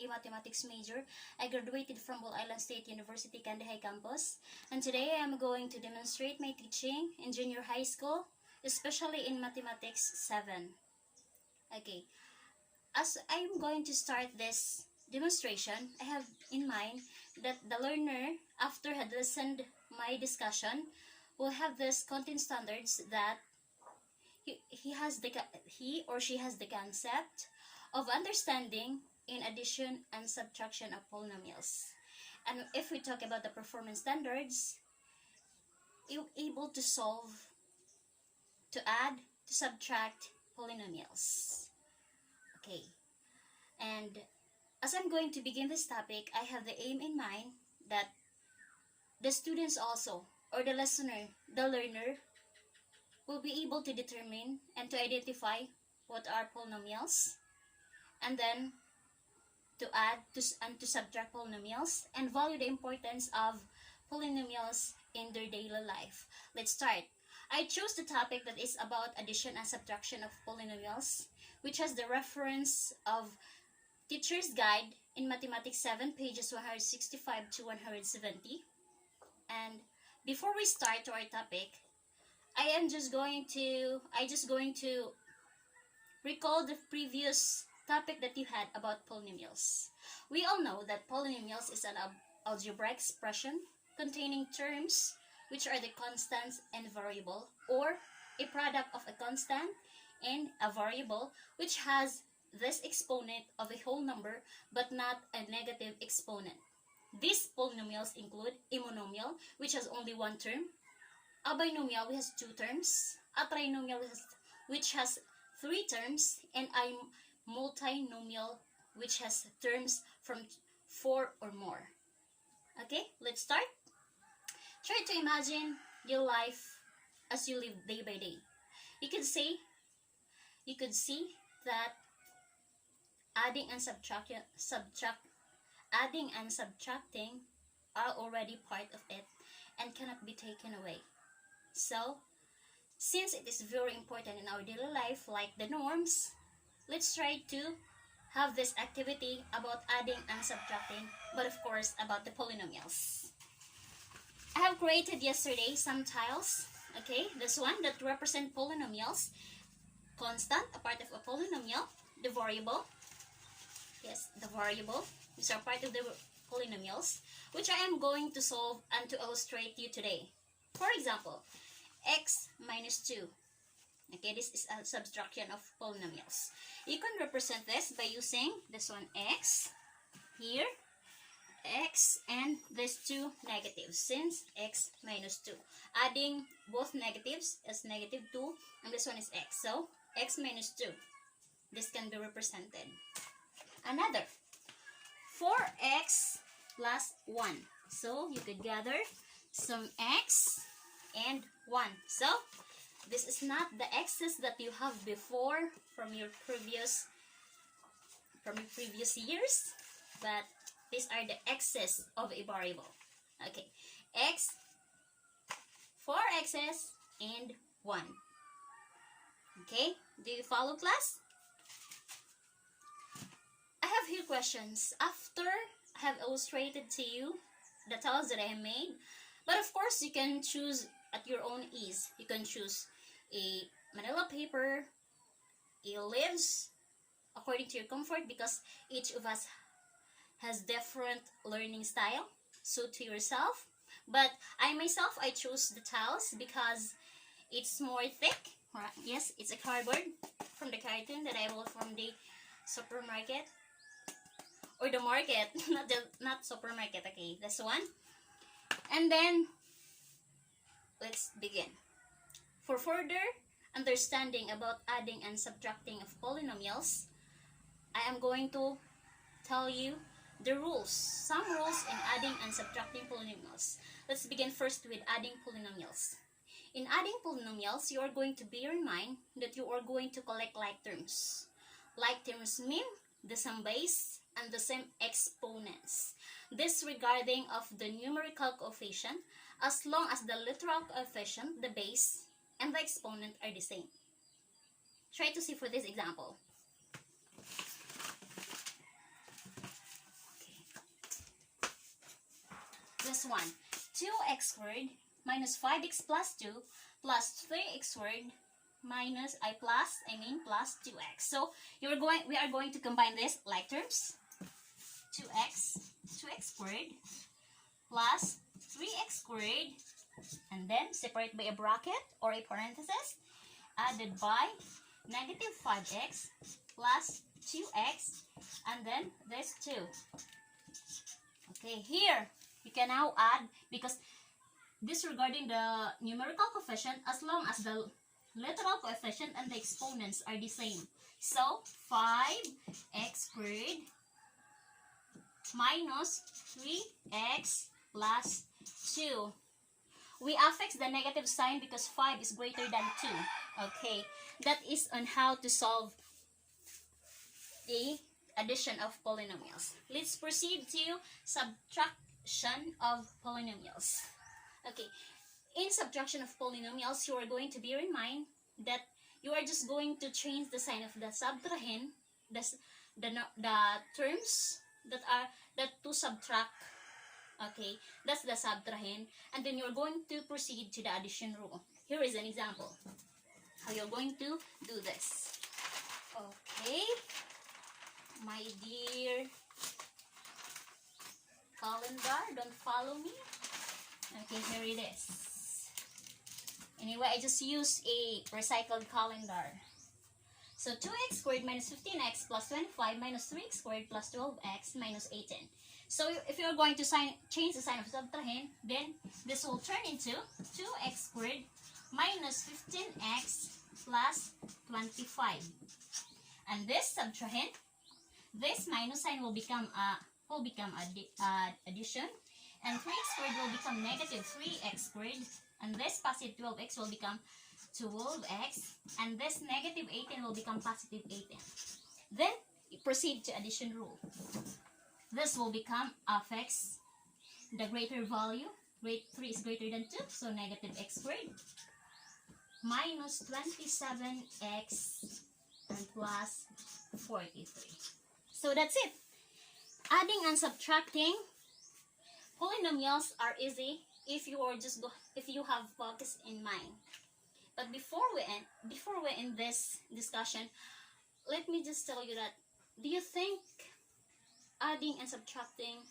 a mathematics major. I graduated from Bohol Island State University, Kandihay campus. And today I am going to demonstrate my teaching in junior high school, especially in Mathematics 7. Okay, as I'm going to start this demonstration, I have in mind that the learner, after had listened my discussion, will have this content standards that he or she has the concept of understanding in addition and subtraction of polynomials. And if we talk about the performance standards, you're able to solve, to add, to subtract polynomials. Okay, and as I'm going to begin this topic, I have the aim in mind that the students also, or the listener, the learner, will be able to determine and to identify what are polynomials, and then to add and to subtract polynomials, and value the importance of polynomials in their daily life. Let's start. I chose the topic that is about addition and subtraction of polynomials, which has the reference of Teacher's Guide in Mathematics 7, pages 165 to 170. And before we start to our topic, I just going to recall the previous topic that you had about polynomials. We all know that polynomials is an algebraic expression containing terms which are the constants and variable, or a product of a constant and a variable which has this exponent of a whole number but not a negative exponent. These polynomials include a monomial, which has only one term, a binomial which has two terms, a trinomial which has three terms, and a multinomial which has terms from 4 or more. Okay, let's start. Try to imagine your life as you live day by day. You could see that adding and subtracting are already part of it and cannot be taken away. So, since it is very important in our daily life, like the norms, let's try to have this activity about adding and subtracting, but of course about the polynomials. I have created yesterday some tiles. Okay, this one that represent polynomials. Constant, a part of a polynomial. The variable. Yes, the variable. These are part of the polynomials, which I am going to solve and to illustrate you today. For example, x minus 2. Okay, this is a subtraction of polynomials. You can represent this by using this one x here, x, and these two negatives, since x minus 2. Adding both negatives as negative 2, and this one is x. So, x minus 2. This can be represented. Another, 4x plus 1. So, you could gather some x and 1. So, this is not the x's that you have before from your previous years, but these are the x's of a variable. Okay, x, 4 x's, and 1. Okay, do you follow, class? I have here questions after I have illustrated to you the tiles that I have made. But of course, you can choose at your own ease. You can choose a manila paper, a leaves, according to your comfort, because each of us has different learning style. Suit to yourself. But I chose the tiles because it's more thick. Yes, it's a cardboard from the carton that I bought from the supermarket. Or the market, not supermarket, okay, this one. And then, let's begin. For further understanding about adding and subtracting of polynomials, I am going to tell you the rules, some rules in adding and subtracting polynomials. Let's begin first with adding polynomials. In adding polynomials, you are going to bear in mind that you are going to collect like terms. Like terms mean the same base and the same exponents, disregarding of the numerical coefficient, as long as the literal coefficient, the base, and the exponent are the same. Try to see for this example. this one. 2x squared minus 5x plus 2 plus 3x squared minus plus 2x. So we are going to combine this like terms. 2x squared plus 3x squared, and then separate by a bracket or a parenthesis, added by negative 5x plus 2x, and then this 2. Okay, here you can now add, because disregarding the numerical coefficient, as long as the literal coefficient and the exponents are the same. So 5x squared minus 3x plus 2. We affix the negative sign because 5 is greater than 2. Okay, that is on how to solve a addition of polynomials. Let's proceed to subtraction of polynomials. Okay, in subtraction of polynomials, you are going to bear in mind that you are just going to change the sign of the subtrahend, the terms that to subtract. Okay, that's the subtrahend, and then you're going to proceed to the addition rule. Here is an example how you're going to do this. Okay, my dear calendar, don't follow me. Okay, here it is. Anyway, I just use a recycled calendar. So 2x squared minus 15x plus 25 minus 3x squared plus 12x minus 18. So if you're going to change the sign of subtrahend, then this will turn into 2x squared minus 15x plus 25. And this subtrahend, this minus sign will become addition, and 3x squared will become negative 3x squared, and this positive 12x will become 12x, and this negative 18 will become positive 18. Then you proceed to addition rule. This will become affix the greater value. 3 is greater than 2, so negative x squared minus 27x and plus 43. So that's it. Adding and subtracting polynomials are easy if you have focus in mind. But before we end this discussion, let me just tell you that, do you think adding and subtracting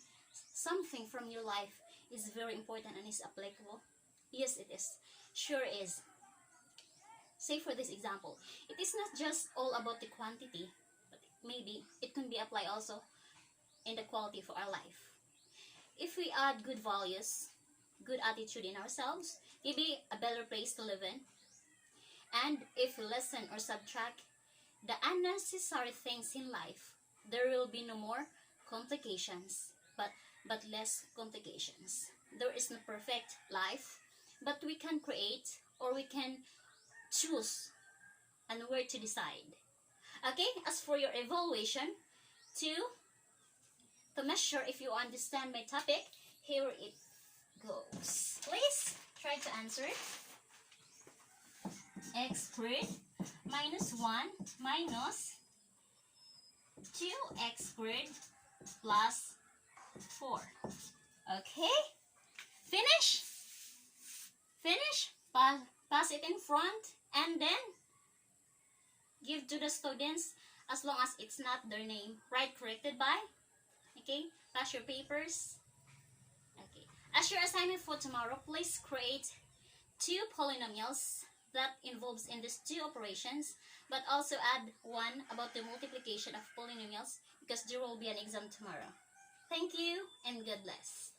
something from your life is very important and is applicable? Yes, it is. Sure is. Say for this example, it is not just all about the quantity, but maybe it can be applied also in the quality for our life. If we add good values, good attitude in ourselves, maybe a better place to live in. And if we lessen or subtract the unnecessary things in life, there will be no more complications, but less complications. There is no perfect life, but we can create, or we can choose and where to decide. Okay, as for your evaluation, to measure if you understand my topic, here it goes. Please try to answer it. X squared minus 1 minus 2x squared plus 4. Okay, finish. Pass it in front, and then give to the students, as long as it's not their name. Write corrected by. Okay, pass your papers. Okay, as your assignment for tomorrow, please create 2 polynomials that involves in these 2 operations, but also add 1 about the multiplication of polynomials, because there will be an exam tomorrow. Thank you, and God bless.